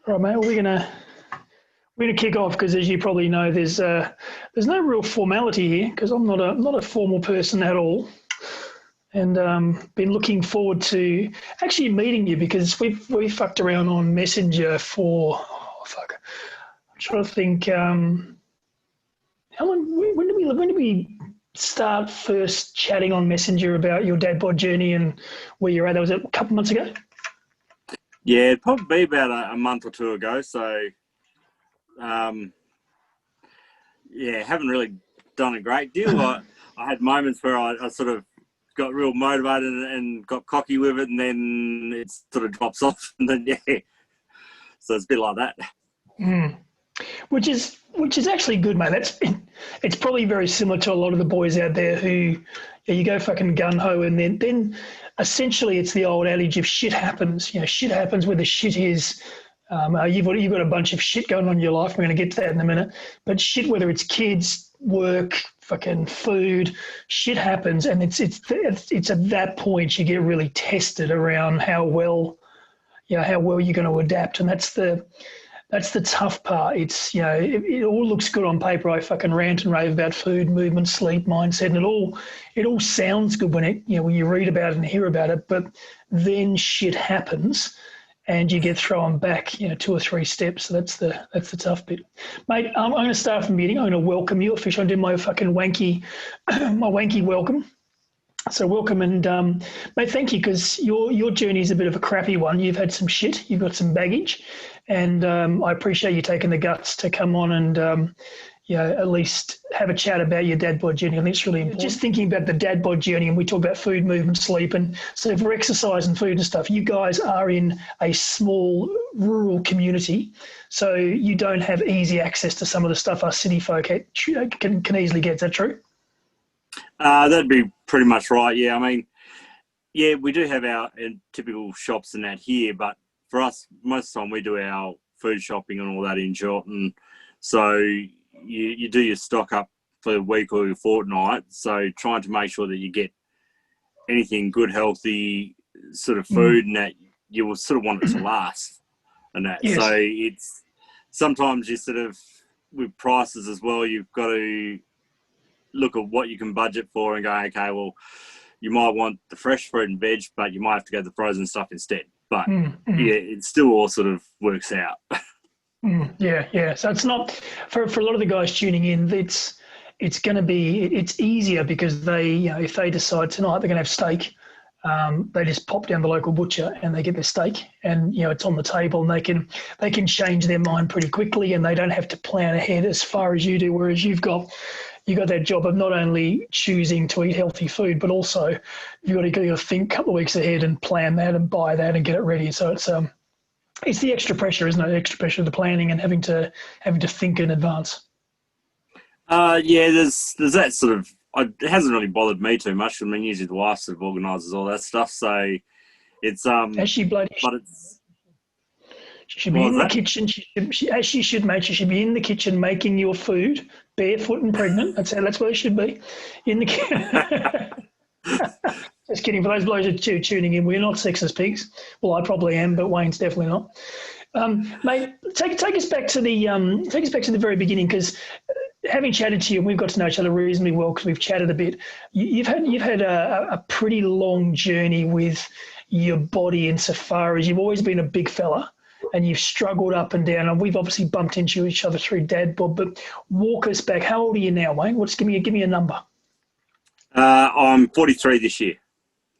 All right, mate. Well, we're gonna kick off because, as you probably know, there's no real formality here because I'm not a formal person at all, and been looking forward to actually meeting you because we fucked around on Messenger for I'm trying to think. How long? When did we start first chatting on Messenger about your dad bod journey and where you're at? That was a couple months ago. Yeah, it'd probably be about a month or two ago. So, haven't really done a great deal. I had moments where I sort of got real motivated and got cocky with it, and then it sort of drops off, and then so it's a bit like that. Which is actually good, mate. It's probably very similar to a lot of the boys out there who you go fucking gun ho, and then essentially it's the old adage of shit happens. Shit happens where the shit is. You've got a bunch of shit going on in your life. We're going to get to that in a minute. But shit, whether it's kids, work, fucking food, shit happens, and it's at that point you get really tested around how well you're going to adapt, and that's the tough part. It's it all looks good on paper. I fucking rant and rave about food, movement, sleep, mindset, and it all sounds good when when you read about it and hear about it. But then shit happens, and you get thrown back 2 or 3 steps. So that's the tough bit, mate. I'm going to start from the beginning. I'm going to welcome you officially. I'm doing my fucking wanky welcome. So welcome, and mate, thank you, because your journey is a bit of a crappy one. You've had some shit, you've got some baggage, and I appreciate you taking the guts to come on and at least have a chat about your dad bod journey. I think it's really important. Just thinking about the dad bod journey, and we talk about food, movement, sleep, and so for exercise and food and stuff, you guys are in a small rural community, so you don't have easy access to some of the stuff us city folk can easily get. Is that true? That'd be pretty much right. Yeah, I mean, we do have our typical shops and that here, but for us, most of the time we do our food shopping and all that in Shorten. So you do your stock up for a week or a fortnight. So trying to make sure that you get anything good, healthy sort of food and that you will sort of want it to last and that. Yes. So it's sometimes you sort of, with prices as well, you've got to look at what you can budget for and go, okay, well, you might want the fresh fruit and veg, but you might have to go the frozen stuff instead. But it still all sort of works out. Yeah. So it's not for a lot of the guys tuning in. It's easier because they, if they decide tonight they're going to have steak, they just pop down the local butcher and they get their steak, and it's on the table, and they can change their mind pretty quickly, and they don't have to plan ahead as far as you do. Whereas you've got that job of not only choosing to eat healthy food, but also you've got to think a couple of weeks ahead and plan that and buy that and get it ready. So it's the extra pressure, isn't it? The extra pressure of the planning and having to think in advance. There's that sort of. It hasn't really bothered me too much. I mean, usually the wife sort of organises all that stuff. So it's As she bloody. But it's. She should be in the kitchen. As she should, mate. She should be in the kitchen making your food, barefoot and pregnant. That's where she should be. In the kitchen. Just kidding. For those blokes who are tuning in, we're not sexist pigs. Well, I probably am, but Wayne's definitely not. Mate, take us back to the very beginning, because having chatted to you, and we've got to know each other reasonably well because we've chatted a bit. You've had a pretty long journey with your body, insofar as you've always been a big fella. And you've struggled up and down, and we've obviously bumped into each other through dad bod. But walk us back. How old are you now, Wayne? Give me a number. I'm 43 this year.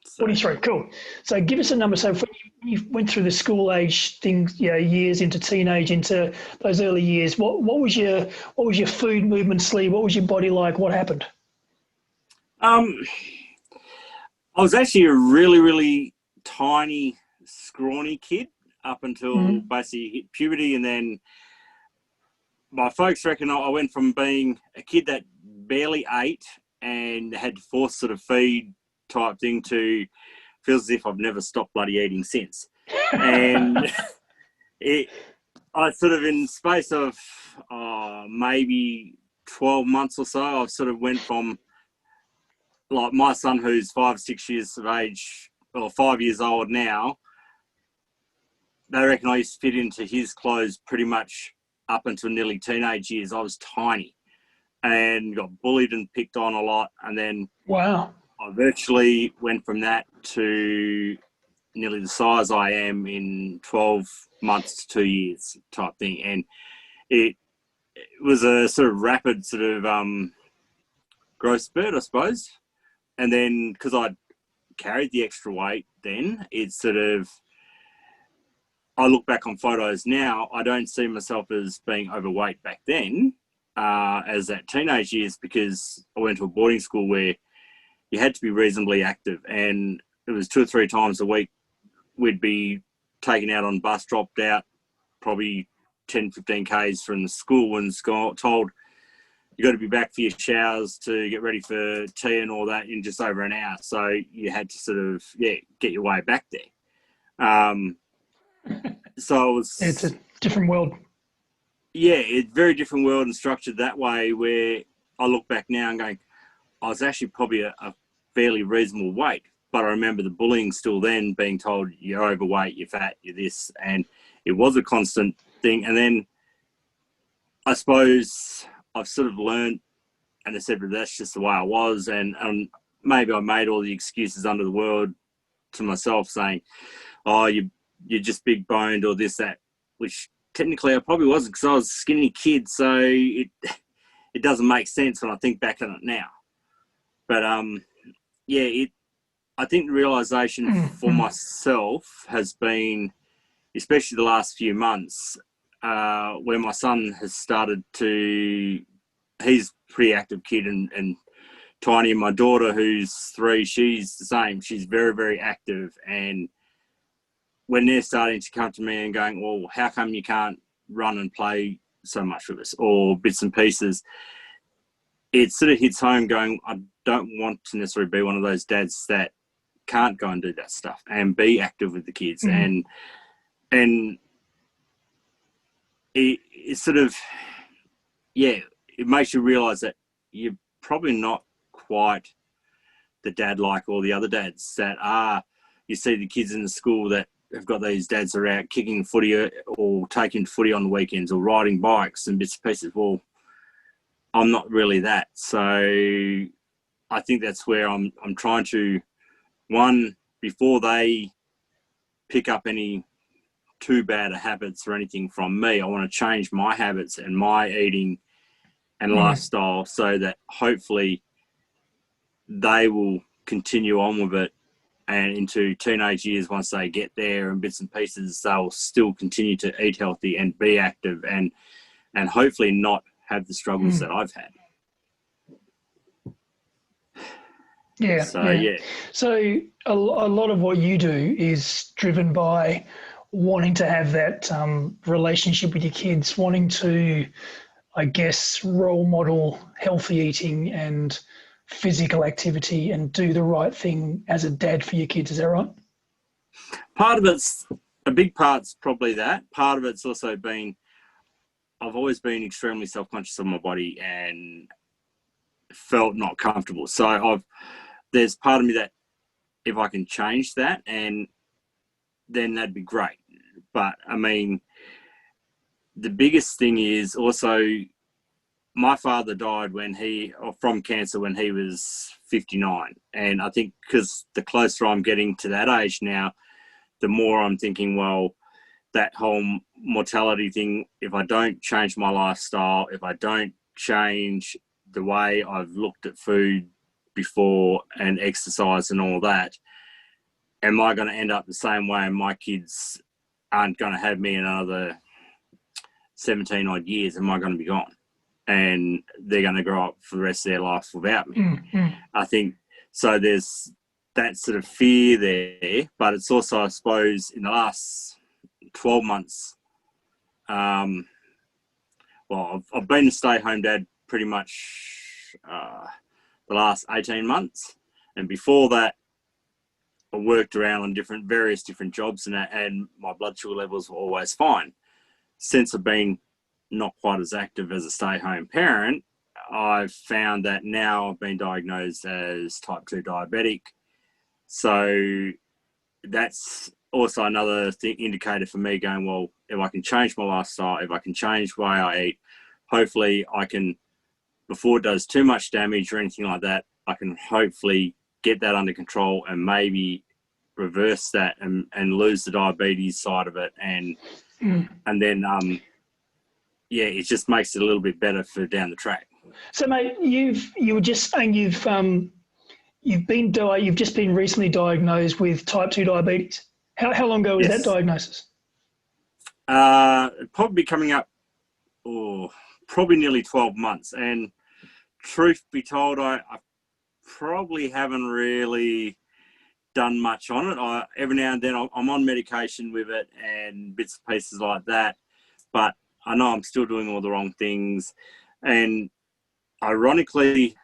So. 43, cool. So give us a number. So when you went through the school age things, years into teenage, into those early years, what was your food, movement, sleep? What was your body like? What happened? I was actually a really, really tiny, scrawny kid up until basically hit puberty, and then my folks reckon I went from being a kid that barely ate and had to force sort of feed type thing to feels as if I've never stopped bloody eating since. And I sort of, in space of maybe 12 months or so, I've sort of went from, like, my son who's 5 or 6 years of age, or 5 years old now, they reckon I used to fit into his clothes pretty much up until nearly teenage years. I was tiny and got bullied and picked on a lot. And then Wow. I virtually went from that to nearly the size I am in 12 months to 2 years type thing. And it was a sort of rapid sort of growth spurt, I suppose. And then because I carried the extra weight then, it's sort of, I look back on photos now, I don't see myself as being overweight back then as at teenage years, because I went to a boarding school where you had to be reasonably active, and it was 2 or 3 times a week we'd be taken out on bus, dropped out probably 10, 15 Ks from the school and told you got to be back for your showers to get ready for tea and all that in just over an hour. So you had to sort of, get your way back there. So It's a different world. Yeah, it's a very different world and structured that way, where I look back now and going, I was actually probably a fairly reasonable weight, but I remember the bullying still then, being told you're overweight, you're fat, you're this, and it was a constant thing. And then I suppose I've sort of learned, and I said, but that's just the way I was, and maybe I made all the excuses under the world to myself, saying, oh, you're just big boned or this, that, which technically I probably wasn't, because I was a skinny kid, so it doesn't make sense when I think back on it now. But I think the realisation for myself has been, especially the last few months, where my son has started to, he's a pretty active kid and tiny, and my daughter, who's 3, she's the same. She's very, very active, and when they're starting to come to me and going, well, how come you can't run and play so much with us, or bits and pieces, it sort of hits home going, I don't want to necessarily be one of those dads that can't go and do that stuff and be active with the kids. And it sort of, it makes you realise that you're probably not quite the dad like all the other dads that are. You see the kids in the school that have got these dads that are out kicking footy or taking footy on the weekends or riding bikes and bits and pieces. Well, I'm not really that. So I think that's where I'm trying to, one, before they pick up any too bad habits or anything from me, I want to change my habits and my eating and lifestyle, so that hopefully they will continue on with it, and into teenage years, once they get there and bits and pieces, they'll still continue to eat healthy and be active, and hopefully not have the struggles that I've had. Yeah. So a lot of what you do is driven by wanting to have that relationship with your kids, wanting to, I guess, role model healthy eating and physical activity and do the right thing as a dad for your kids. Is that right? Part of it's, a big part's probably that. Part of it's also been, I've always been extremely self-conscious of my body and felt not comfortable. So there's part of me that if I can change that, and then that'd be great. But I mean, the biggest thing is also, my father died from cancer when he was 59. And I think because the closer I'm getting to that age now, the more I'm thinking, well, that whole mortality thing, if I don't change my lifestyle, if I don't change the way I've looked at food before and exercise and all that, am I going to end up the same way, and my kids aren't going to have me in another 17 odd years? Am I going to be gone? And they're going to grow up for the rest of their life without me. I think so. There's that sort of fear there, but it's also, I suppose, in the last 12 months, I've been a stay-home dad pretty much the last 18 months, and before that, I worked around on various different jobs and that, and my blood sugar levels were always fine. Since I've been not quite as active as a stay-home parent, I've found that now I've been diagnosed as type 2 diabetic. So that's also another indicator for me going, well, if I can change my lifestyle, if I can change the way I eat, hopefully I can, before it does too much damage or anything like that, I can hopefully get that under control and maybe reverse that and lose the diabetes side of it. And then, it just makes it a little bit better for down the track. So, mate, you were just saying you've just been recently diagnosed with type 2 diabetes. How long ago was that diagnosis? Probably coming up, probably nearly 12 months. And truth be told, I probably haven't really done much on it. Every now and then I'm on medication with it and bits and pieces like that, but I know I'm still doing all the wrong things. And ironically,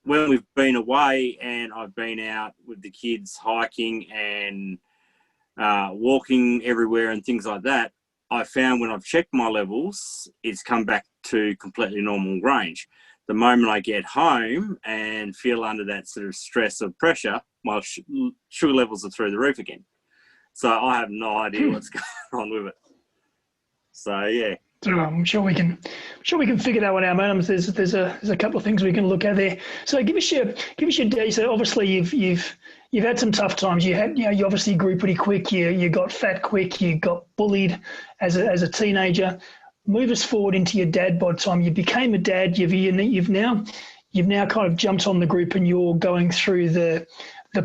when we've been away and I've been out with the kids hiking and walking everywhere and things like that, I found when I've checked my levels, it's come back to completely normal range. The moment I get home and feel under that sort of stress or pressure, my sugar levels are through the roof again. So I have no idea what's going on with it. So yeah. I'm sure we can figure that one out, mate. There's a couple of things we can look at there. So give us your day. So obviously you've had some tough times. You obviously grew pretty quick. You got fat quick. You got bullied as a teenager. Move us forward into your dad bod time. You became a dad. You've now kind of jumped on the group and you're going through the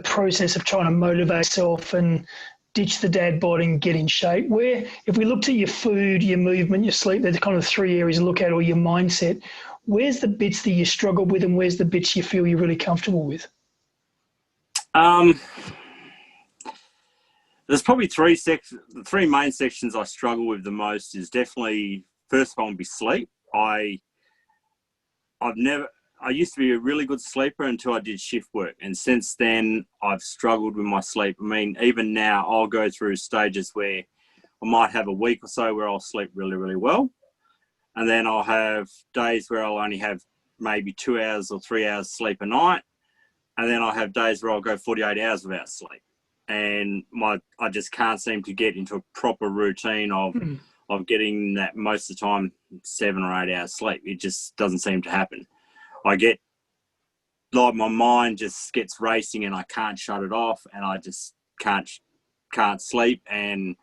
process of trying to motivate yourself and ditch the dad bod and get in shape. Where, if we looked at your food, your movement, your sleep, there's kind of 3 areas to look at, or your mindset. Where's the bits that you struggle with and where's the bits you feel you're really comfortable with? There's probably the three main sections I struggle with the most is definitely, first of all, would be sleep. I used to be a really good sleeper until I did shift work. And since then, I've struggled with my sleep. I mean, even now, I'll go through stages where I might have a week or so where I'll sleep really, really well. And then I'll have days where I'll only have maybe 2 hours or 3 hours sleep a night. And then I'll have days where I'll go 48 hours without sleep. And I just can't seem to get into a proper routine of getting that most of the time 7 or 8 hours sleep. It just doesn't seem to happen. I get, like, my mind just gets racing and I can't shut it off and I just can't sleep. And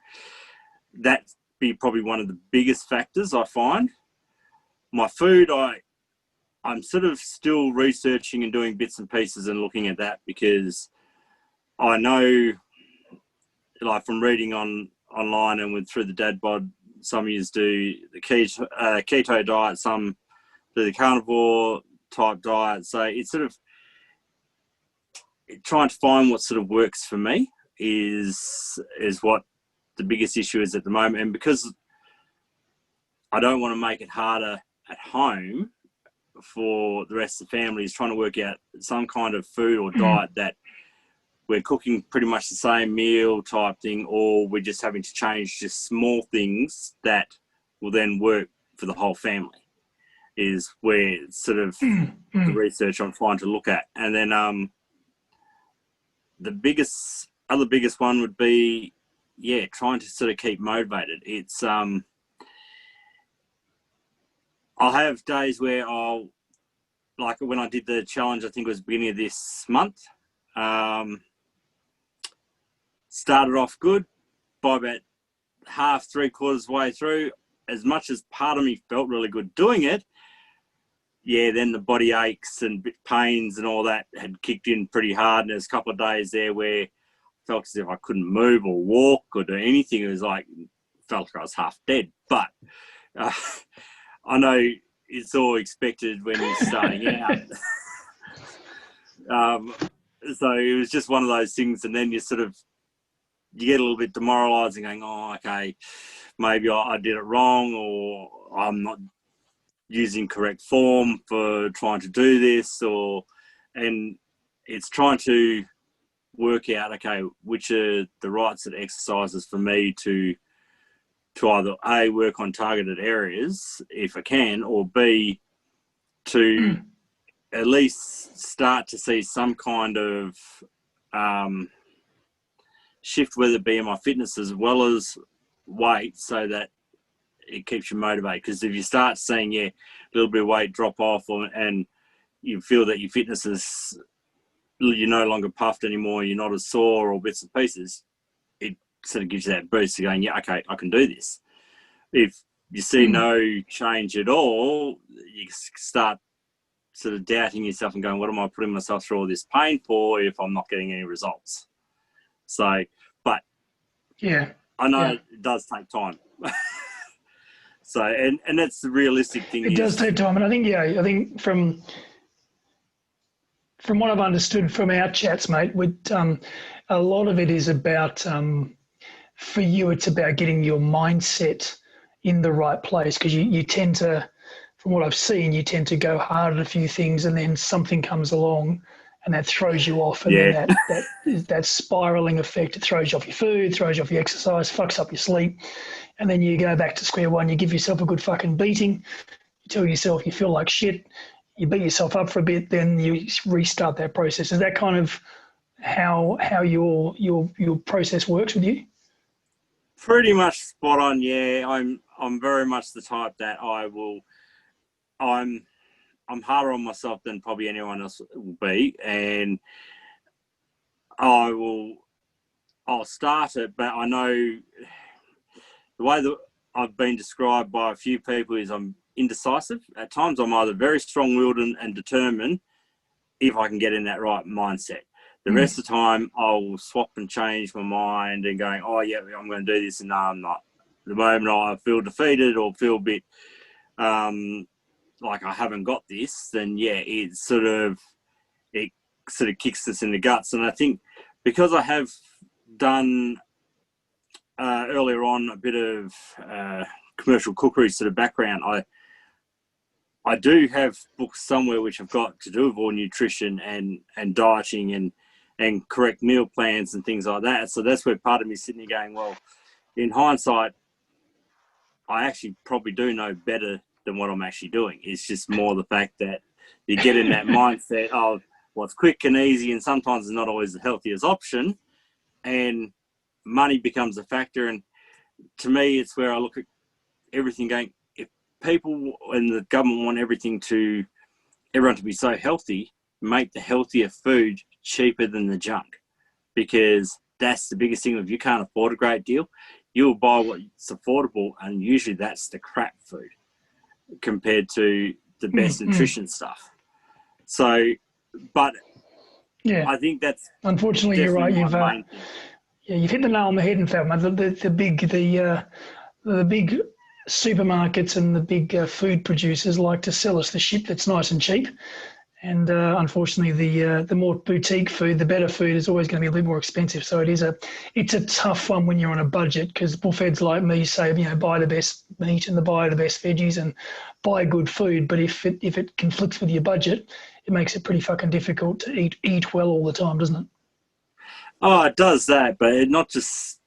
that'd be probably one of the biggest factors I find. My food, I'm sort of still researching and doing bits and pieces and looking at that because I know, like, from reading online and through the dad bod, some of you do the keto diet, some do the carnivore type diet. So it's sort of trying to find what sort of works for me is what the biggest issue is at the moment. And because I don't want to make it harder at home for the rest of the family, is trying to work out some kind of food or diet that we're cooking pretty much the same meal type thing, or we're just having to change just small things that will then work for the whole family, is where sort of the research I'm trying to look at. And then the biggest one would be, trying to sort of keep motivated. It's I'll have days where like when I did the challenge, I think it was beginning of this month, started off good. By about half, 3/4 way through, as much as part of me felt really good doing it, then the body aches and pains and all that had kicked in pretty hard. And there's a couple of days there where I felt as if I couldn't move or walk or do anything. It was like, felt like I was half dead. But I know it's all expected when you're starting out. So it was just one of those things. And then you get a little bit demoralised and going, oh, okay, maybe I did it wrong, or I'm not using correct form for trying to do this, and it's trying to work out, okay, which are the right sort of exercises for me to either A, work on targeted areas if I can, or B, to at least start to see some kind of shift, whether it be in my fitness as well as weight, so that it keeps you motivated. Because if you start seeing, a little bit of weight drop off, and you feel that your fitness is, you're no longer puffed anymore, you're not as sore or bits and pieces, it sort of gives you that boost of going, yeah, okay, I can do this. If you see no change at all, you start sort of doubting yourself and going, what am I putting myself through all this pain for if I'm not getting any results? So, but I know it does take time. So, and that's the realistic thing. It does take time. And I think from what I've understood from our chats, mate, with a lot of it is about, for you, it's about getting your mindset in the right place, because you tend to, from what I've seen, you tend to go hard at a few things and then something comes along and that throws you off. And then that spiraling effect, it throws you off your food, throws you off your exercise, fucks up your sleep. And then you go back to square one, you give yourself a good fucking beating. You tell yourself you feel like shit. You beat yourself up for a bit, then you restart that process. Is that kind of how your process works with you? Pretty much spot on. Yeah, I'm very much the type that I'm harder on myself than probably anyone else will be, and I'll start it, but I know the way that I've been described by a few people is I'm indecisive. At times I'm either very strong-willed and determined if I can get in that right mindset. The rest of the time I'll swap and change my mind and going, oh yeah, I'm going to do this, and no, I'm not. The moment I feel defeated or feel a bit like I haven't got this, then it sort of kicks us in the guts. And I think because I have done earlier on a bit of commercial cookery sort of background, I do have books somewhere which have got to do with all nutrition and dieting and correct meal plans and things like that. So that's where part of me is sitting here going, well, in hindsight, I actually probably do know better than what I'm actually doing. It's just more the fact that you get in that mindset of what's quick and easy, and sometimes it's not always the healthiest option, and money becomes a factor. And to me, it's where I look at everything going, if people and the government want everyone to be so healthy, make the healthier food cheaper than the junk, because that's the biggest thing. If you can't afford a great deal, you'll buy what's affordable, and usually that's the crap food compared to the best nutrition stuff. So, but I think that's unfortunately you're right. You've hit the nail on the head. In fact, the big supermarkets and the big food producers like to sell us the shit that's nice and cheap. And unfortunately, the more boutique food, the better food is always going to be a little more expensive. So it's a tough one when you're on a budget, because bullfeds like me say, buy the best meat and buy the best veggies and buy good food. But if it conflicts with your budget, it makes it pretty fucking difficult to eat well all the time, doesn't it? Oh, it does that, but not just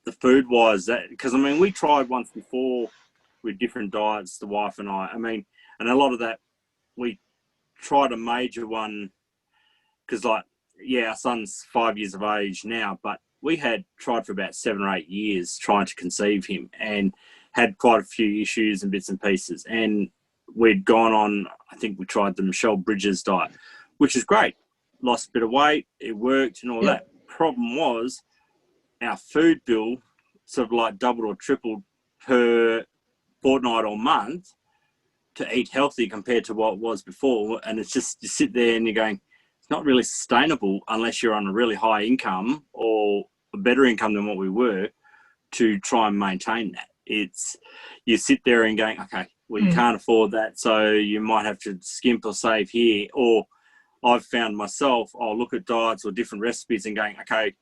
the food wise. Because we tried once before with different diets, the wife and I. And a lot of that we tried a major one because, our son's 5 years of age now, but we had tried for about 7 or 8 years trying to conceive him and had quite a few issues and bits and pieces. And we'd gone on, I think we tried the Michelle Bridges diet, which is great. Lost a bit of weight, it worked and all that. Problem was our food bill sort of doubled or tripled per fortnight or month to eat healthy compared to what it was before. And it's just, you sit there and you're going, it's not really sustainable unless you're on a really high income or a better income than what we were to try and maintain that. You sit there and going, okay, well, you can't afford that, so you might have to skimp or save here. Or I've found myself, I'll look at diets or different recipes and going, okay,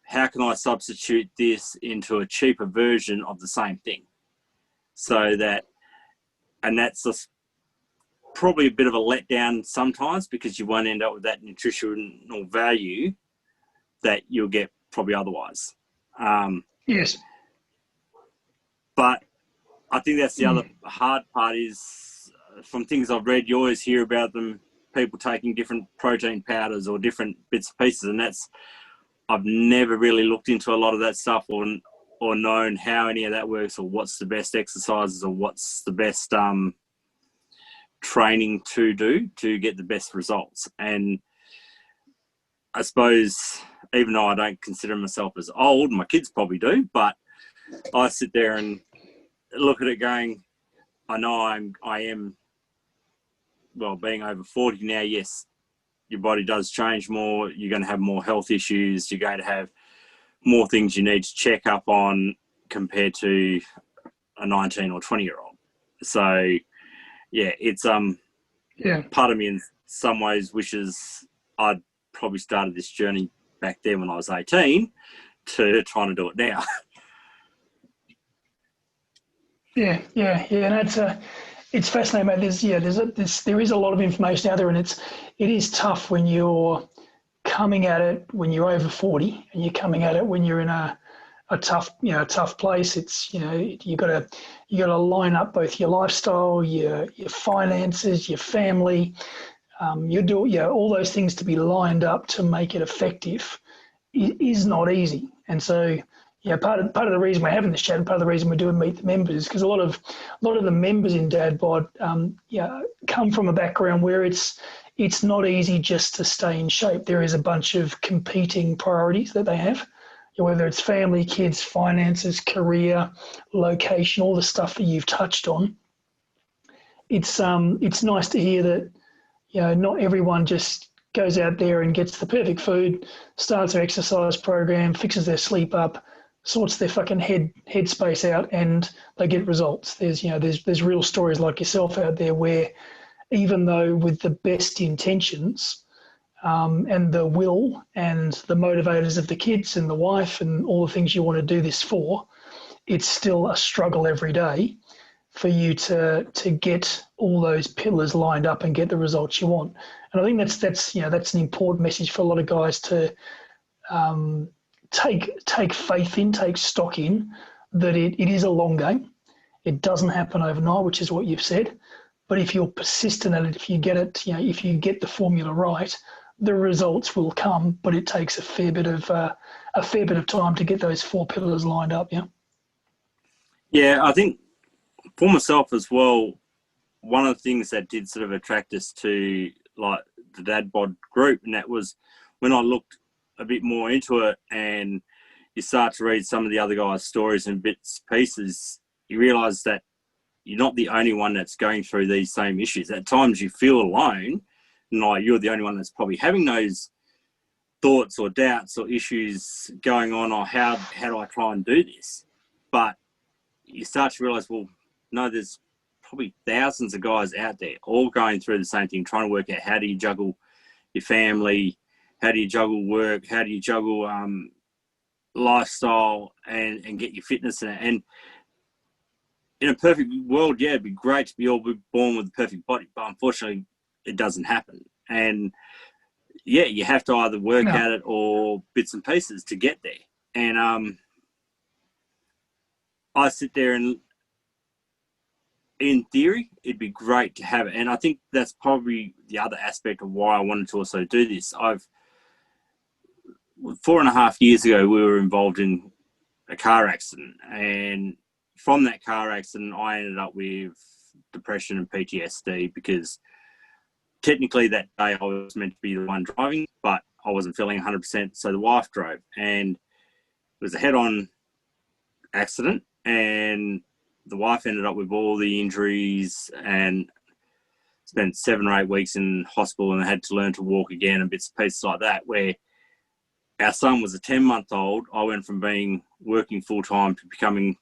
how can I substitute this into a cheaper version of the same thing? And that's just probably a bit of a letdown sometimes, because you won't end up with that nutritional value that you'll get probably otherwise. Yes. But I think that's the other hard part is, from things I've read, you always hear about people taking different protein powders or different bits and pieces, and that's I've never really looked into a lot of that stuff or known how any of that works or what's the best exercises or what's the best training to do to get the best results. And I suppose, even though I don't consider myself as old, my kids probably do, but I sit there and look at it going, I know I am, well, being over 40 now, yes, your body does change more. You're going to have more health issues. You're going to have more things you need to check up on compared to a 19 or 20-year-old. So, yeah, it's part of me in some ways wishes I'd probably started this journey back then when I was 18 to trying to do it now. Yeah. And it's fascinating, mate. There is a lot of information out there, and it is tough when you're coming at it when you're over 40, and you're coming at it when you're in a tough place. It's you got to line up both your lifestyle, your finances, your family. All those things to be lined up to make it effective is not easy. And so, part of the reason we're having this chat, and part of the reason we're doing Meet the Members, because a lot of the members in Dad Bod, come from a background where it's not easy just to stay in shape. There is a bunch of competing priorities that they have, whether it's family, kids, finances, career, location, all the stuff that you've touched on. It's nice to hear that not everyone just goes out there and gets the perfect food, starts their exercise program, fixes their sleep up, sorts their fucking headspace out, and they get results. There's real stories like yourself out there where, even though with the best intentions, and the will and the motivators of the kids and the wife and all the things you want to do this for, it's still a struggle every day for you to get all those pillars lined up and get the results you want. And I think that's an important message for a lot of guys to take faith in, take stock in, that it is a long game. It doesn't happen overnight, which is what you've said. But if you're persistent at it, if you get it, if you get the formula right, the results will come. But it takes a fair bit of time to get those 4 pillars lined up. Yeah. Yeah, I think for myself as well, one of the things that did sort of attract us to like the Dad Bod group, and that was when I looked a bit more into it, and you start to read some of the other guys' stories and bits pieces, you realise that you're not the only one that's going through these same issues. At times you feel alone, and like you're the only one that's probably having those thoughts or doubts or issues going on, or how do I try and do this? But you start to realise, well, no, there's probably thousands of guys out there all going through the same thing, trying to work out how do you juggle your family, how do you juggle work, how do you juggle lifestyle and get your fitness in it. And in a perfect world, yeah, it'd be great to be all born with a perfect body, but unfortunately it doesn't happen. And yeah, you have to either work at it or bits and pieces to get there. And I sit there and, in theory, it'd be great to have it. And I think that's probably the other aspect of why I wanted to also do this. 4.5 years ago, we were involved in a car accident. And from that car accident, I ended up with depression and PTSD, because technically that day I was meant to be the one driving, but I wasn't feeling 100%. So the wife drove, and it was a head-on accident. And the wife ended up with all the injuries and spent 7 or 8 weeks in hospital, and had to learn to walk again and bits and pieces like that, where our son was a 10-month-old. I went from working full-time to becoming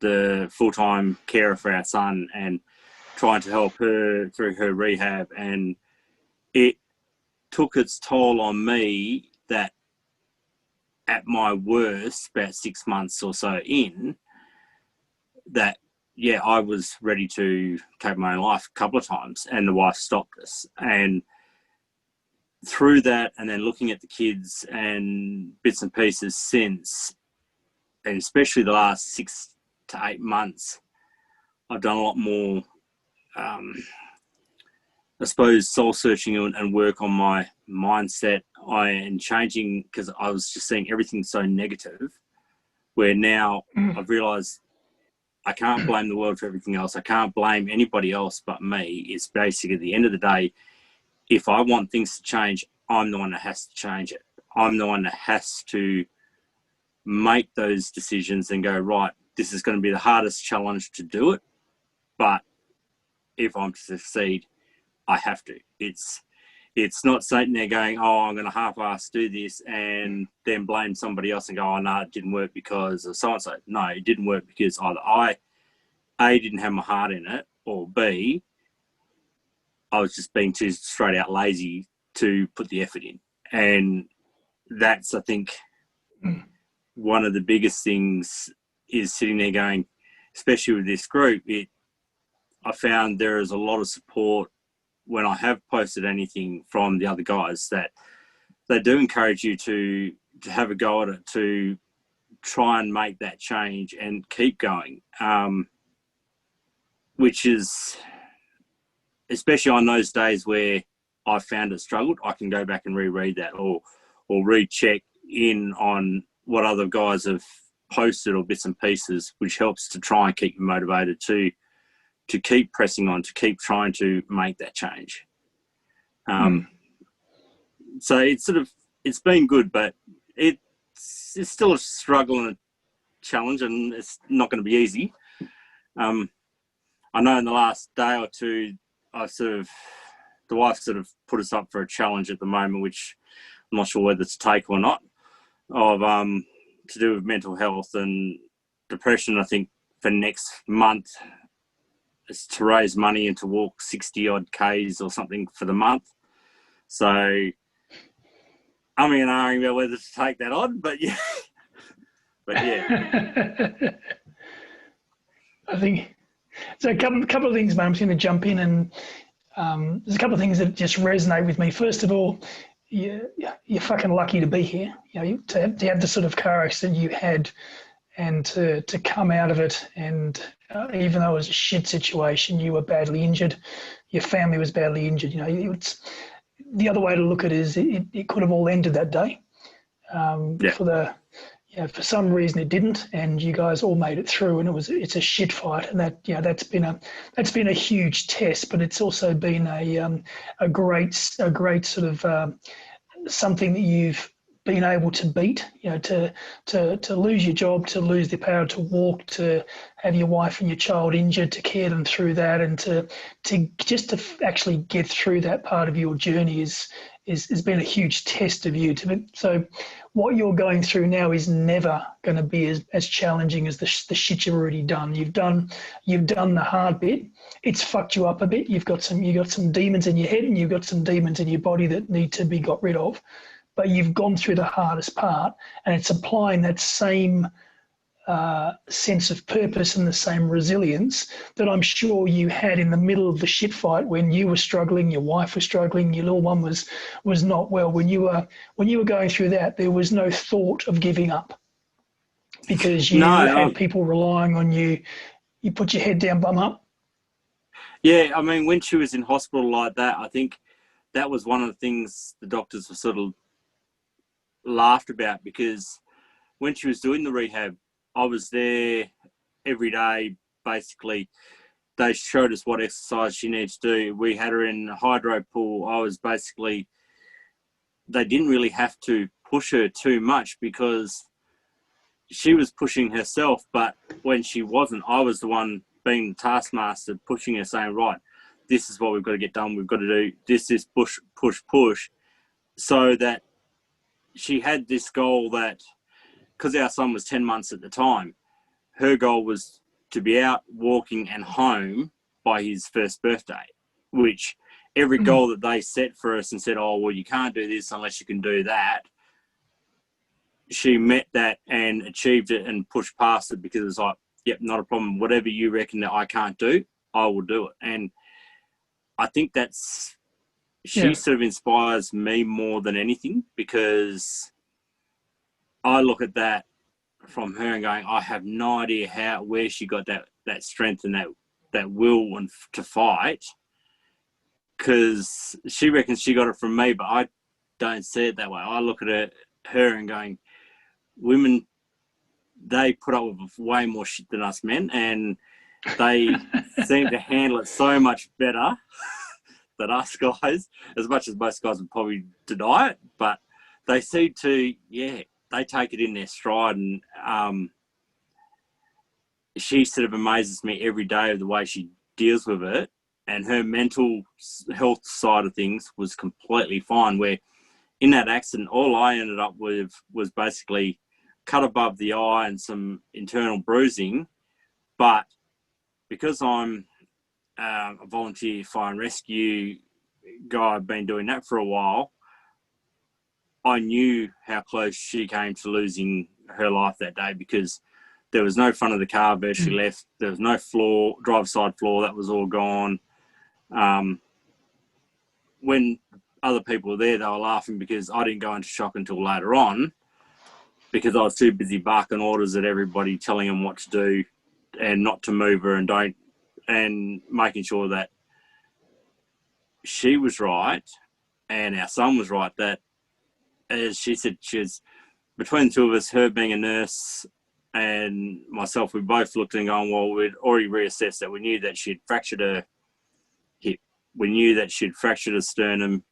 the full-time carer for our son and trying to help her through her rehab. And it took its toll on me that at my worst, about 6 months or so in, that, yeah, I was ready to take my own life a couple of times, and the wife stopped us. And through that, and then looking at the kids and bits and pieces since, and especially the last 6 to 8 months, I've done a lot more I suppose, soul searching and work on my mindset. I am changing because I was just seeing everything so negative, where now I've realised I can't blame the world for everything else. I can't blame anybody else but me. It's basically at the end of the day, if I want things to change, I'm the one that has to change it. I'm the one that has to make those decisions and go, right, this is going to be the hardest challenge to do it. But if I'm to succeed, I have to. It's not sitting there going, oh, I'm going to half-ass do this and then blame somebody else and go, oh, no, it didn't work because of so-and-so. No, it didn't work because either I, A, didn't have my heart in it, or B, I was just being too straight out lazy to put the effort in. And that's, I think, one of the biggest things is sitting there going, especially with this group, I found there is a lot of support when I have posted anything from the other guys that they do encourage you to have a go at it, to try and make that change and keep going, which is, especially on those days where I found it struggled, I can go back and reread that or recheck in on what other guys have posted or bits and pieces, which helps to try and keep you motivated to keep pressing on, to keep trying to make that change. So it's been good, but it's still a struggle and a challenge, and it's not going to be easy. I know in the last day or two, the wife sort of put us up for a challenge at the moment, which I'm not sure whether to take or not, of to do with mental health and depression. I think for next month, is to raise money and to walk 60 odd Ks or something for the month. So I'm arguing about whether to take that on, but yeah. I think so. A couple of things, mate. I'm just going to jump in, and there's a couple of things that just resonate with me. First of all, you're fucking lucky to be here. You know, to have the sort of car accident you had, and to come out of it, and even though it was a shit situation, you were badly injured, your family was badly injured. You know, it's the other way to look at it is it could have all ended that day. For some reason it didn't, and you guys all made it through, and it's a shit fight, and that's been a huge test, but it's also been a great sort of something that you've been able to beat, you know, to lose your job, to lose the power to walk, to have your wife and your child injured, to care them through that, and to actually get through that part of your journey has been a huge test of you. So what you're going through now is never going to be as challenging as the shit you've already done. You've done the hard bit. It's fucked you up a bit. You've got some demons in your head, and you've got some demons in your body that need to be got rid of. But you've gone through the hardest part, and it's applying that same sense of purpose and the same resilience that I'm sure you had in the middle of the shit fight when you were struggling, your wife was struggling, your little one was not well. When you were going through that, there was no thought of giving up because you had people relying on you. You put your head down, bum up. Yeah, I mean, when she was in hospital like that, I think that was one of the things the doctors were sort of laughed about, because when she was doing the rehab, I was there every day. Basically, they showed us what exercise she needs to do. We had her in a hydro pool. They didn't really have to push her too much because she was pushing herself, but when she wasn't, I was the one being the taskmaster, pushing her, saying, right, this is what we've got to get done. We've got to do this, push, so that she had this goal that, because our son was 10 months at the time, her goal was to be out walking and home by his first birthday, which every goal that they set for us and said, oh, well, you can't do this unless you can do that, she met that and achieved it and pushed past it, because it was like, yep, not a problem. Whatever you reckon that I can't do, I will do it. And I think she sort of inspires me more than anything, because I look at that from her and going, I have no idea where she got that strength and that will and to fight. because she reckons she got it from me, but I don't see it that way. I look at her and going, women, they put up with way more shit than us men, and they seem to handle it so much better than us guys, as much as most guys would probably deny it, but they seem to, they take it in their stride. And she sort of amazes me every day of the way she deals with it. And her mental health side of things was completely fine, where in that accident, all I ended up with was basically cut above the eye and some internal bruising. But because I'm a volunteer fire and rescue guy, I've been doing that for a while, I knew how close she came to losing her life that day, because there was no front of the car virtually left. There was no floor, driver's side floor, that was all gone. When other people were there, they were laughing because I didn't go into shock until later on, because I was too busy barking orders at everybody, telling them what to do and not to move her and making sure that she was right and our son was right. That, as she said, she was, between the two of us, her being a nurse and myself, we both looked and gone, well, we'd already reassessed that. We knew that she'd fractured her hip. We knew that she'd fractured her sternum.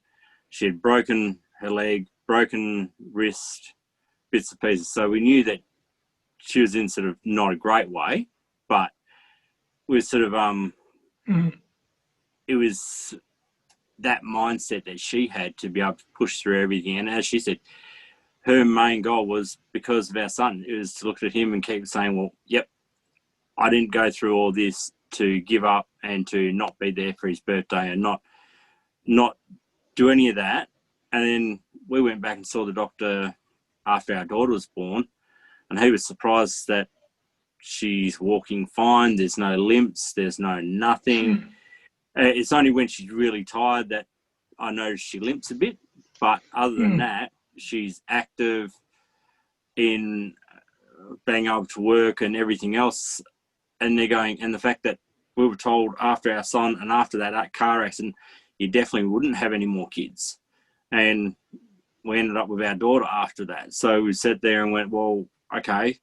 She had broken her leg, broken wrist, bits and pieces. So we knew that she was in sort of not a great way, but we sort of, it was that mindset that she had to be able to push through everything. And as she said, her main goal was, because of our son, it was to look at him and keep saying, well, yep, I didn't go through all this to give up and to not be there for his birthday and not do any of that. And then we went back and saw the doctor after our daughter was born, and he was surprised that she's walking fine. There's no limps. There's no nothing. It's only when she's really tired that I notice she limps a bit. But other than that, she's active in being able to work and everything else. And they're going, and the fact that we were told after our son and after that car accident, you definitely wouldn't have any more kids. And we ended up with our daughter after that. So we sat there and went, well, okay,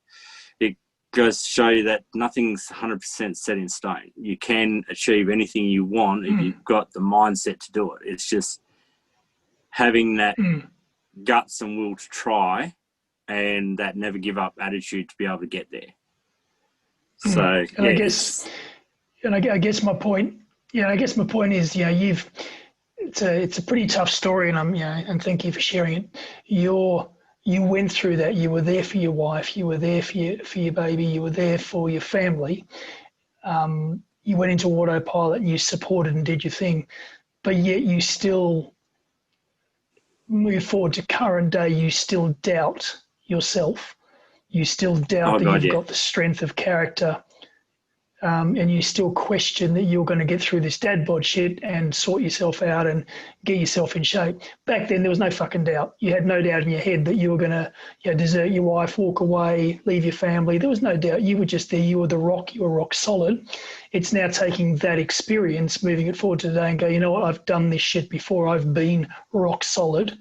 it goes to show you that nothing's 100% set in stone. You can achieve anything you want if you've got the mindset to do it. It's just having that guts and will to try, and that never give up attitude to be able to get there. So, and I guess my point, is, it's a pretty tough story, and and thank you for sharing it. You went through that. You were there for your wife. You were there for your baby. You were there for your family. You went into autopilot and you supported and did your thing, but yet you still move forward to current day. You still doubt yourself. You still doubt that you've got the strength of character, and you still question that you're going to get through this dad bod shit and sort yourself out and get yourself in shape. Back then, there was no fucking doubt. You had no doubt in your head that you were going to desert your wife, walk away, leave your family. There was no doubt. You were just there. You were the rock. You were rock solid. It's now taking that experience, moving it forward to today and go, you know what, I've done this shit before. I've been rock solid.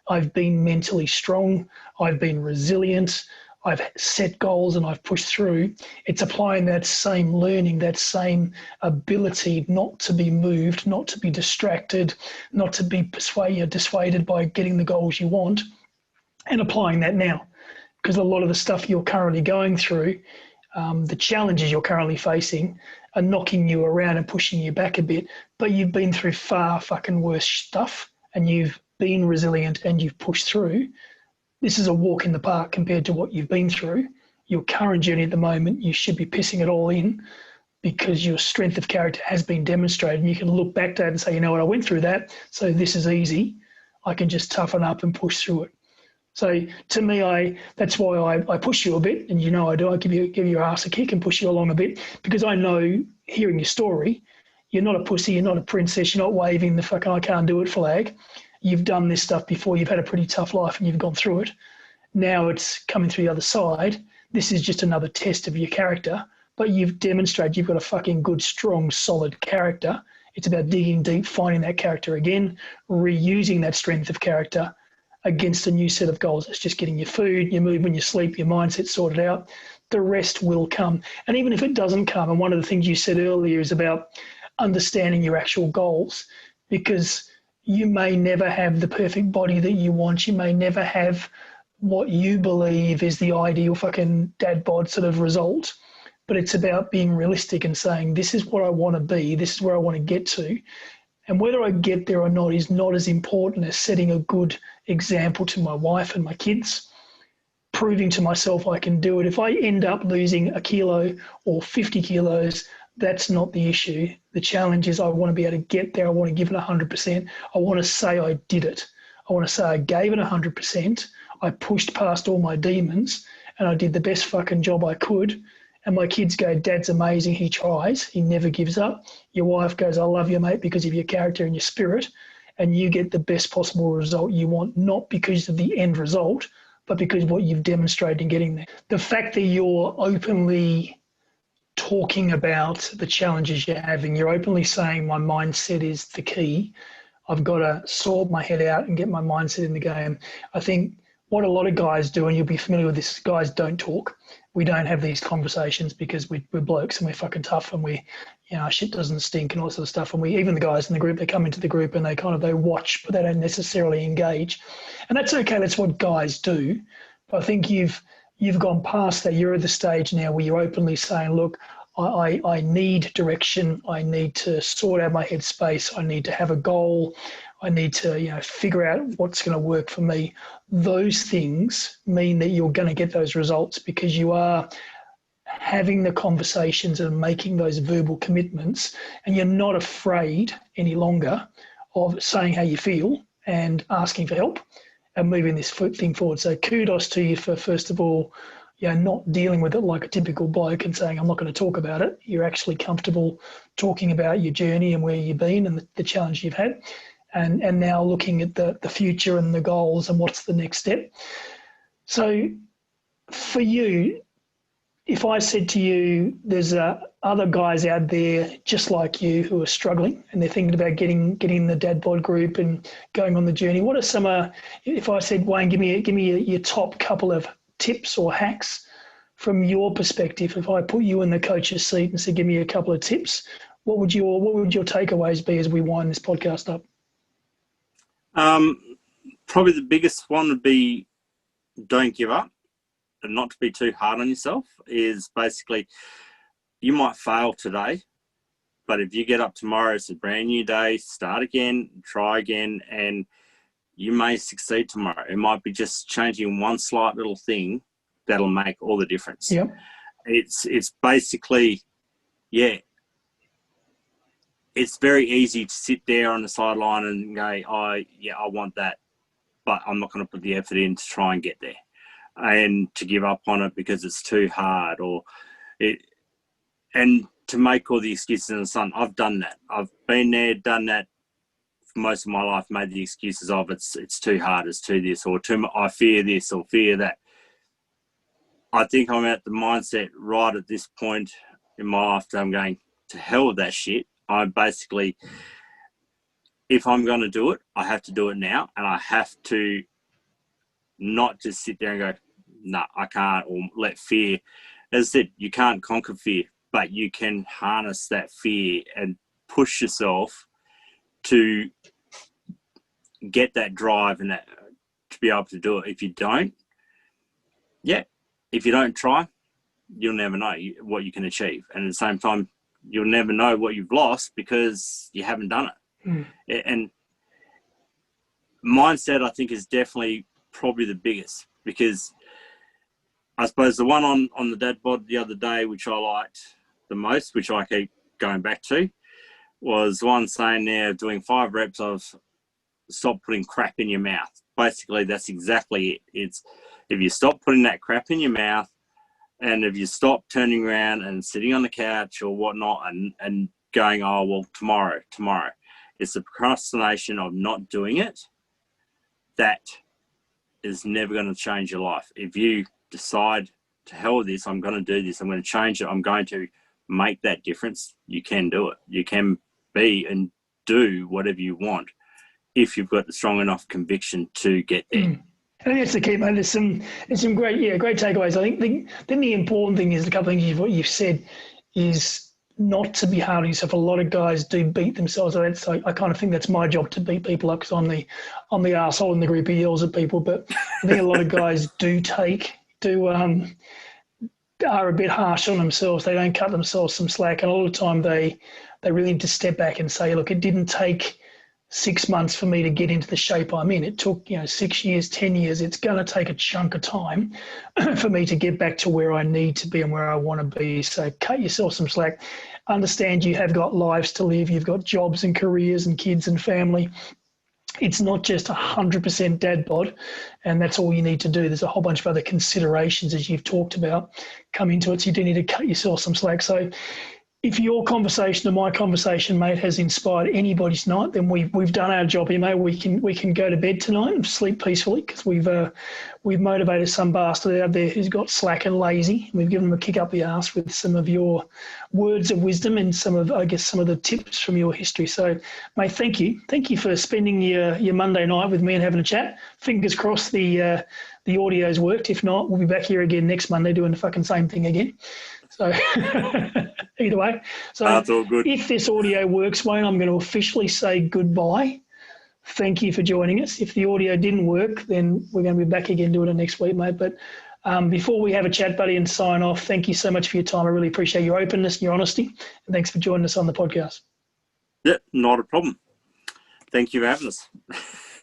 I've been mentally strong. I've been resilient. I've set goals and I've pushed through. It's applying that same learning, that same ability not to be moved, not to be distracted, not to be dissuaded by getting the goals you want, and applying that now. Because a lot of the stuff you're currently going through, the challenges you're currently facing, are knocking you around and pushing you back a bit. But you've been through far fucking worse stuff, and you've been resilient and you've pushed through. This is a walk in the park compared to what you've been through. Your current journey at the moment, you should be pissing it all in, because your strength of character has been demonstrated. And you can look back to that and say, you know what, I went through that, so this is easy. I can just toughen up and push through it. So to me, that's why I push you a bit, and I do. I give your ass a kick and push you along a bit, because I know, hearing your story, you're not a pussy, you're not a princess, you're not waving the fucking I can't do it flag. You've done this stuff before. You've had a pretty tough life and you've gone through it. Now it's coming through the other side. This is just another test of your character, but you've demonstrated you've got a fucking good, strong, solid character. It's about digging deep, finding that character again, reusing that strength of character against a new set of goals. It's just getting your food, your movement, your sleep, your mindset sorted out. The rest will come. And even if it doesn't come, and one of the things you said earlier is about understanding your actual goals, because you may never have the perfect body that you want. You may never have what you believe is the ideal fucking dad bod sort of result. But it's about being realistic and saying, this is what I want to be, this is where I want to get to. And whether I get there or not is not as important as setting a good example to my wife and my kids, proving to myself I can do it. If I end up losing a kilo or 50 kilos, that's not the issue. The challenge is I want to be able to get there. I want to give it 100%. I want to say I did it. I want to say I gave it 100%. I pushed past all my demons and I did the best fucking job I could. And my kids go, Dad's amazing. He tries. He never gives up. Your wife goes, I love you, mate, because of your character and your spirit. And you get the best possible result you want, not because of the end result, but because of what you've demonstrated in getting there. The fact that you're openly talking about the challenges you're having, you're openly saying my mindset is the key. I've got to sort my head out and get my mindset in the game. I think what a lot of guys do, and you'll be familiar with this, guys don't talk. We don't have these conversations because we're blokes and we're fucking tough and shit doesn't stink and all that sort of stuff. And even the guys in the group, they come into the group and they watch, but they don't necessarily engage. And that's okay. That's what guys do. But I think you've gone past that. You're at the stage now where you're openly saying, look, I need direction. I need to sort out my headspace. I need to have a goal. I need to, figure out what's going to work for me. Those things mean that you're going to get those results because you are having the conversations and making those verbal commitments, and you're not afraid any longer of saying how you feel and asking for help and moving this thing forward. So kudos to you for, first of all, not dealing with it like a typical bloke and saying, I'm not going to talk about it. You're actually comfortable talking about your journey and where you've been and the challenge you've had. And now looking at the future and the goals and what's the next step. So for you, if I said to you, there's other guys out there just like you who are struggling and they're thinking about getting the dad bod group and going on the journey, what are some, if I said, Wayne, give me your top couple of tips or hacks from your perspective, if I put you in the coach's seat and said, give me a couple of tips, what would your takeaways be as we wind this podcast up? Probably the biggest one would be don't give up and not to be too hard on yourself. Is basically you might fail today, but if you get up tomorrow, it's a brand new day, start again, try again, and you may succeed tomorrow. It might be just changing one slight little thing that'll make all the difference. Yep. It's basically, it's very easy to sit there on the sideline and go, I want that, but I'm not going to put the effort in to try and get there, and to give up on it because it's too hard, and to make all the excuses in the sun. I've done that. I've been there, done that for most of my life, made the excuses of it's too hard, it's too this, or I fear this or fear that. I think I'm at the mindset right at this point in my life that I'm going, to hell with that shit. I basically, if I'm going to do it, I have to do it now, and I have to not just sit there and go, no, I can't, or let fear. As I said, you can't conquer fear, but you can harness that fear and push yourself to get that drive and that to be able to do it. If you don't, if you don't try, you'll never know what you can achieve. And at the same time, you'll never know what you've lost because you haven't done it. And mindset, I think, is definitely probably the biggest, because I suppose the one on the dad bod the other day, which I liked the most, which I keep going back to, was one saying there, doing 5 reps of stop putting crap in your mouth. Basically, that's exactly it. It's if you stop putting that crap in your mouth, and if you stop turning around and sitting on the couch or whatnot and going, oh, well, tomorrow. It's the procrastination of not doing it that is never going to change your life. If you decide, to hell with this, I'm going to do this, I'm going to change it, I'm going to make that difference, you can do it. You can be and do whatever you want if you've got the strong enough conviction to get there. I think that's the key, mate. There's some great takeaways. I think then the important thing is a couple of things what you've said is not to be hard on yourself. A lot of guys do beat themselves. I kind of think that's my job to beat people up because I'm the arsehole in the group who yells at people. But I think a lot of guys are a bit harsh on themselves. They don't cut themselves some slack, and a lot of the time they really need to step back and say, look, it didn't take 6 months for me to get into the shape I'm in. It took 6 years, 10 years. It's going to take a chunk of time for me to get back to where I need to be and where I want to be. So cut yourself some slack. Understand you have got lives to live. You've got jobs and careers and kids and family. It's not just 100% dad bod, and that's all you need to do. There's a whole bunch of other considerations, as you've talked about, come into it. So you do need to cut yourself some slack. So if your conversation or my conversation, mate, has inspired anybody's night, then we've done our job here, mate. We can go to bed tonight and sleep peacefully because we've motivated some bastard out there who's got slack and lazy. We've given them a kick up the arse with some of your words of wisdom and some of the tips from your history. So, mate, thank you for spending your Monday night with me and having a chat. Fingers crossed the audio's worked. If not, we'll be back here again next Monday doing the fucking same thing again. So either way. So that's all good. If this audio works, Wayne, I'm going to officially say goodbye. Thank you for joining us. If the audio didn't work, then we're going to be back again doing it next week, mate. But before we have a chat, buddy, and sign off, thank you so much for your time. I really appreciate your openness and your honesty. And thanks for joining us on the podcast. Yeah, not a problem. Thank you for having us.